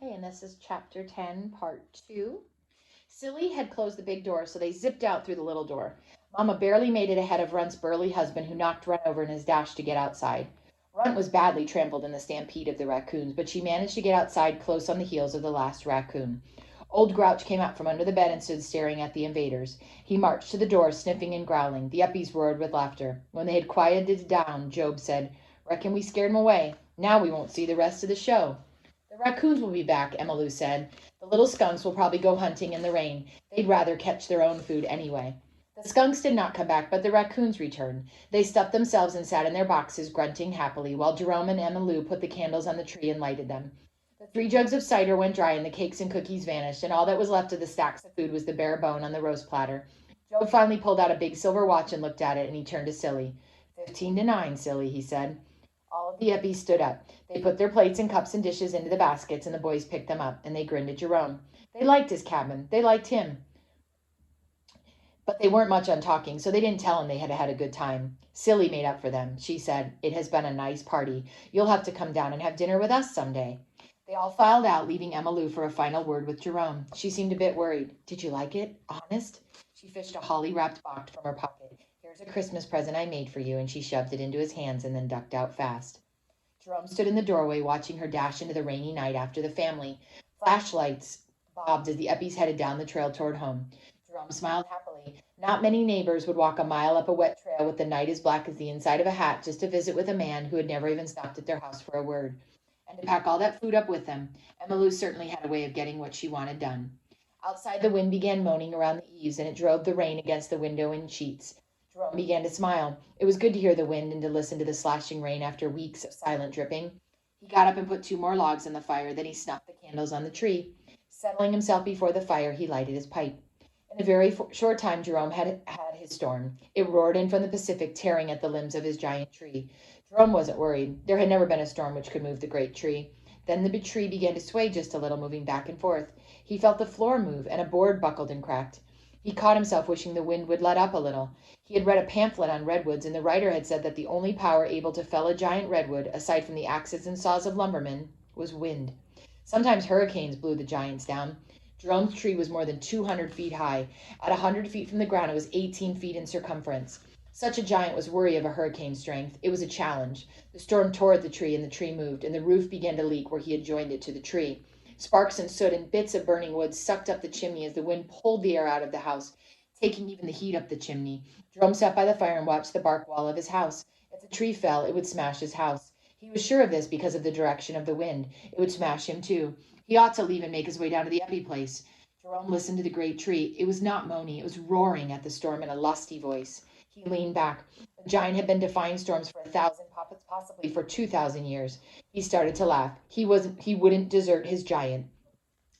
Okay, and this is chapter 10, part 2. Silly had closed the big door, so they zipped out through the little door. Mama barely made it ahead of Runt's burly husband, who knocked Runt over in his dash to get outside. Runt was badly trampled in the stampede of the raccoons, but she managed to get outside close on the heels of the last raccoon. Old Grouch came out from under the bed and stood staring at the invaders. He marched to the door, sniffing and growling. The Uppies roared with laughter. When they had quieted down, Job said, "Reckon we scared 'em away. Now we won't see the rest of the show." "The raccoons will be back," Emmylou said. "The little skunks will probably go hunting in the rain. They'd rather catch their own food anyway." The skunks did not come back, but the raccoons returned. They stuffed themselves and sat in their boxes, grunting happily, while Jerome and Emmylou put the candles on the tree and lighted them. The 3 jugs of cider went dry, and the cakes and cookies vanished, and all that was left of the stacks of food was the bare bone on the roast platter. Joe finally pulled out a big silver watch and looked at it, and he turned to Silly. 15 to 9, Silly, he said. All of the Eppies stood up. They put their plates and cups and dishes into the baskets, and the boys picked them up, and they grinned at Jerome. They liked his cabin. They liked him. But they weren't much on talking, so they didn't tell him they had had a good time. Silly made up for them. She said, "It has been a nice party. You'll have to come down and have dinner with us someday." They all filed out, leaving Emmylou for a final word with Jerome. She seemed a bit worried. "Did you like it? Honest?" She fished a holly-wrapped box from her pocket. "Here's a Christmas present I made for you," and she shoved it into his hands and then ducked out fast. Jerome stood in the doorway watching her dash into the rainy night after the family. Flashlights bobbed as the Eppies headed down the trail toward home. Jerome smiled happily. Not many neighbors would walk a mile up a wet trail with the night as black as the inside of a hat just to visit with a man who had never even stopped at their house for a word. And to pack all that food up with them, Emmylou certainly had a way of getting what she wanted done. Outside, the wind began moaning around the eaves, and it drove the rain against the window in sheets. Jerome began to smile. It was good to hear the wind and to listen to the slashing rain after weeks of silent dripping. He got up and put 2 more logs on the fire, then he snuffed the candles on the tree. Settling himself before the fire, he lighted his pipe. In a very short time, Jerome had his storm. It roared in from the Pacific, tearing at the limbs of his giant tree. Jerome wasn't worried. There had never been a storm which could move the great tree. Then the big tree began to sway just a little, moving back and forth. He felt the floor move, and a board buckled and cracked. He caught himself wishing the wind would let up a little. He had read a pamphlet on redwoods, and the writer had said that the only power able to fell a giant redwood, aside from the axes and saws of lumbermen, was wind. Sometimes hurricanes blew the giants down. Jerome's tree was more than 200 feet high. At 100 feet from the ground, it was 18 feet in circumference. Such a giant was wary of a hurricane strength. It was a challenge. The storm tore at the tree, and the tree moved, and the roof began to leak where he had joined it to the tree. Sparks and soot and bits of burning wood sucked up the chimney as the wind pulled the air out of the house, taking even the heat up the chimney. Jerome sat by the fire and watched the bark wall of his house. If the tree fell, it would smash his house. He was sure of this because of the direction of the wind. It would smash him too. He ought to leave and make his way down to the Eppy place. Jerome listened to the great tree. It was not moaning. It was roaring at the storm in a lusty voice. He leaned back. The giant had been defying storms for 1,000, possibly for 2,000 years. He started to laugh. He wouldn't desert his giant,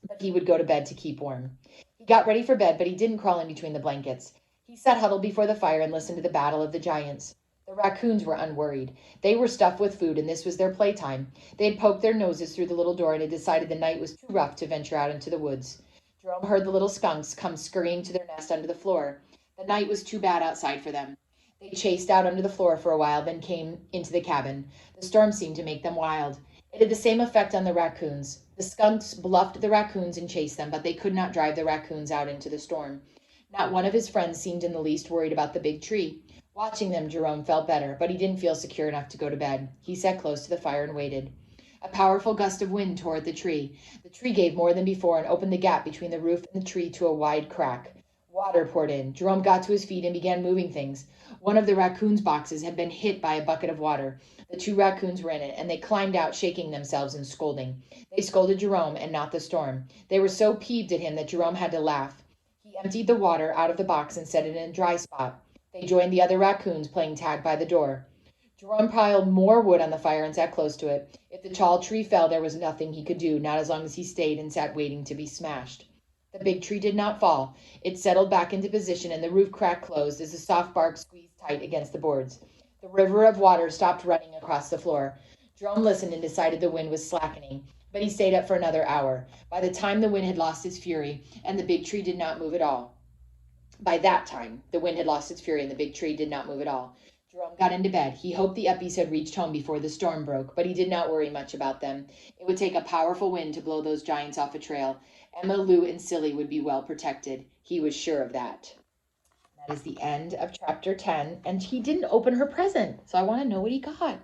but he would go to bed to keep warm. He got ready for bed, but he didn't crawl in between the blankets. He sat huddled before the fire and listened to the battle of the giants. The raccoons were unworried. They were stuffed with food, and this was their playtime. They had poked their noses through the little door and had decided the night was too rough to venture out into the woods. Jerome heard the little skunks come scurrying to their nest under the floor. The night was too bad outside for them. They chased out under the floor for a while, then came into the cabin. The storm seemed to make them wild. It had the same effect on the raccoons. The skunks bluffed the raccoons and chased them, but they could not drive the raccoons out into the storm. Not one of his friends seemed in the least worried about the big tree. Watching them, Jerome felt better, but he didn't feel secure enough to go to bed. He sat close to the fire and waited. A powerful gust of wind tore at the tree. The tree gave more than before and opened the gap between the roof and the tree to a wide crack. Water poured in. Jerome got to his feet and began moving things. One of the raccoons' boxes had been hit by a bucket of water. The 2 raccoons were in it, and they climbed out, shaking themselves and scolding. They scolded Jerome and not the storm. They were so peeved at him that Jerome had to laugh. He emptied the water out of the box and set it in a dry spot. They joined the other raccoons playing tag by the door. Jerome piled more wood on the fire and sat close to it. If the tall tree fell, there was nothing he could do, not as long as he stayed and sat waiting to be smashed. The big tree did not fall. It settled back into position, and the roof crack closed as the soft bark squeezed tight against the boards. The river of water stopped running across the floor. Jerome listened and decided the wind was slackening, but he stayed up for another hour. By the time the wind had lost its fury, and the big tree did not move at all. By that time, the wind had lost its fury, and the big tree did not move at all. Jerome got into bed. He hoped the Uppies had reached home before the storm broke, but he did not worry much about them. It would take a powerful wind to blow those giants off a trail. Emma, Lou, and Silly would be well protected. He was sure of that. That is the end of chapter 10. And he didn't open her present, so I want to know what he got.